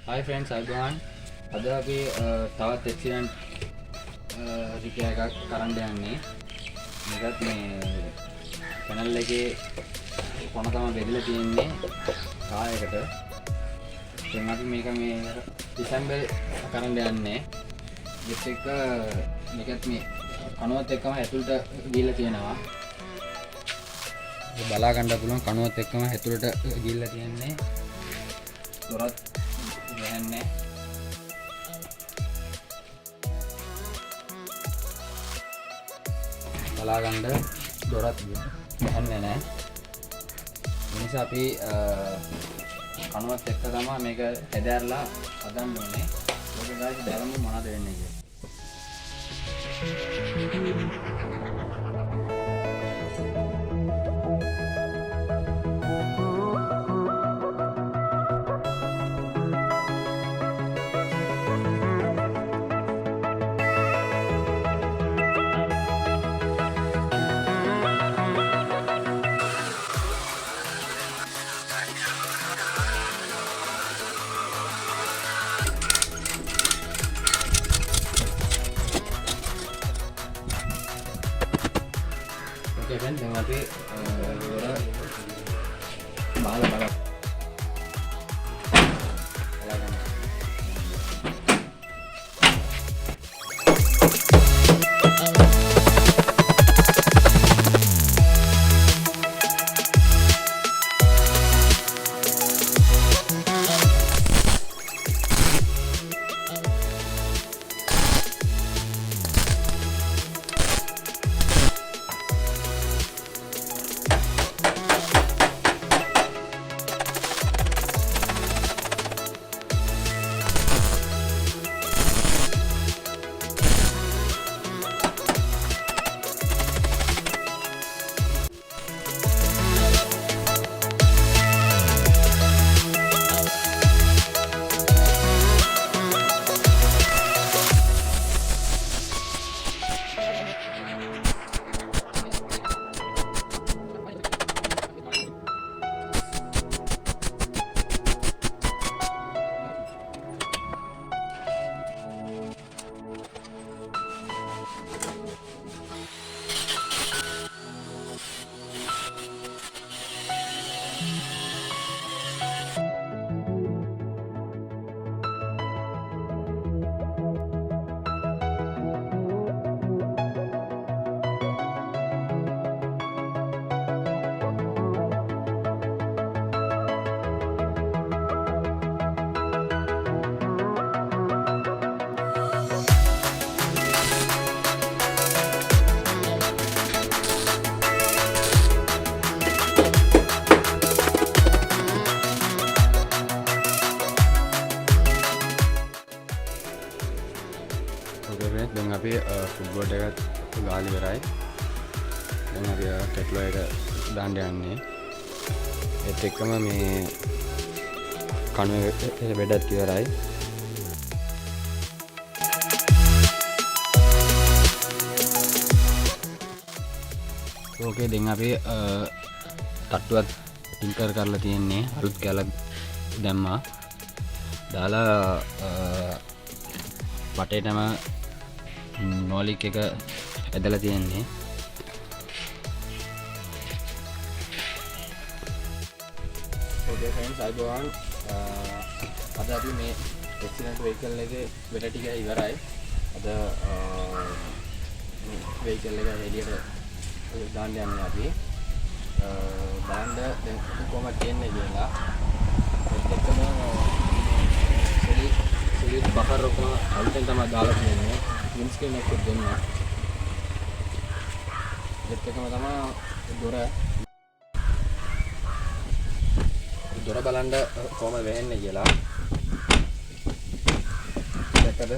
Hi friends, everyone. අද අපි තවත් එක්සිඩන්ට් රිපෙයාර් එකක් කරන්න යන්නේ. මේකත් මේ channel එකේ කොන තමයි බෙදලා තියෙන්නේ කායයකට. දැන් අපි මේක මේ දෙසැම්බර් කරන්න යන්නේ. ඊට එක මේකත් මේ කණුවත් එක්කම ඇතුළට ගිහිල්ලා තියෙනවා. බලා ගන්න පුළුවන් කණුවත් එක්කම ඇතුළට ගිහිල්ලා තියෙන්නේ. දොරත් ගහන්නේ. බලා ගන්න දොරත් ගහන්නේ නැහැ. ඒ නිසා අපි කණුවත් එක්ක තමයි මේක හැදෑරලා හදන්න ඕනේ. ඒක ගායිස් බලමු මොනවද වෙන්නේ කියලා. Oke kan, dengan api balap. Oke friends, dengan api football dekat gali berai, dengan api ketlo එක දාන්න යන්නේ. ඒත් එක්කම මේ කණුවේ බෙදත් ඉවරයි. ඕකේ දැන් අපි තට්ටුවත් ටින්කර් කරලා තියෙන්නේ. අලුත් කැලක් දැම්මා. දාලා වටේටම නොලික් එක ඇදලා තියෙන්නේ. ඕකේ ෆ්‍රෙන්ඩ්ස් අයිබෝවන්. අද අපි මේ එක්සිඩන්ට් වෙහිකල් එකේ වැඩ ටික ඉවරයි. අද වෙහිකල් එක එළියට දාන්න යන්නේ අපි. බලන්න දැන් කොහොමද තියෙන්නේ කියලා. ඒත් එක්කම සුලිත් බෆර් එක අලුතෙන් තමයි දාලා තියෙන්නේ. වින් ස්ක්‍රීන් එකක් දෙන්න. ඒත් එක්කම තමයි දොර බලන්න කොහොමද වෙන්නේ කියලා. දැක්කද?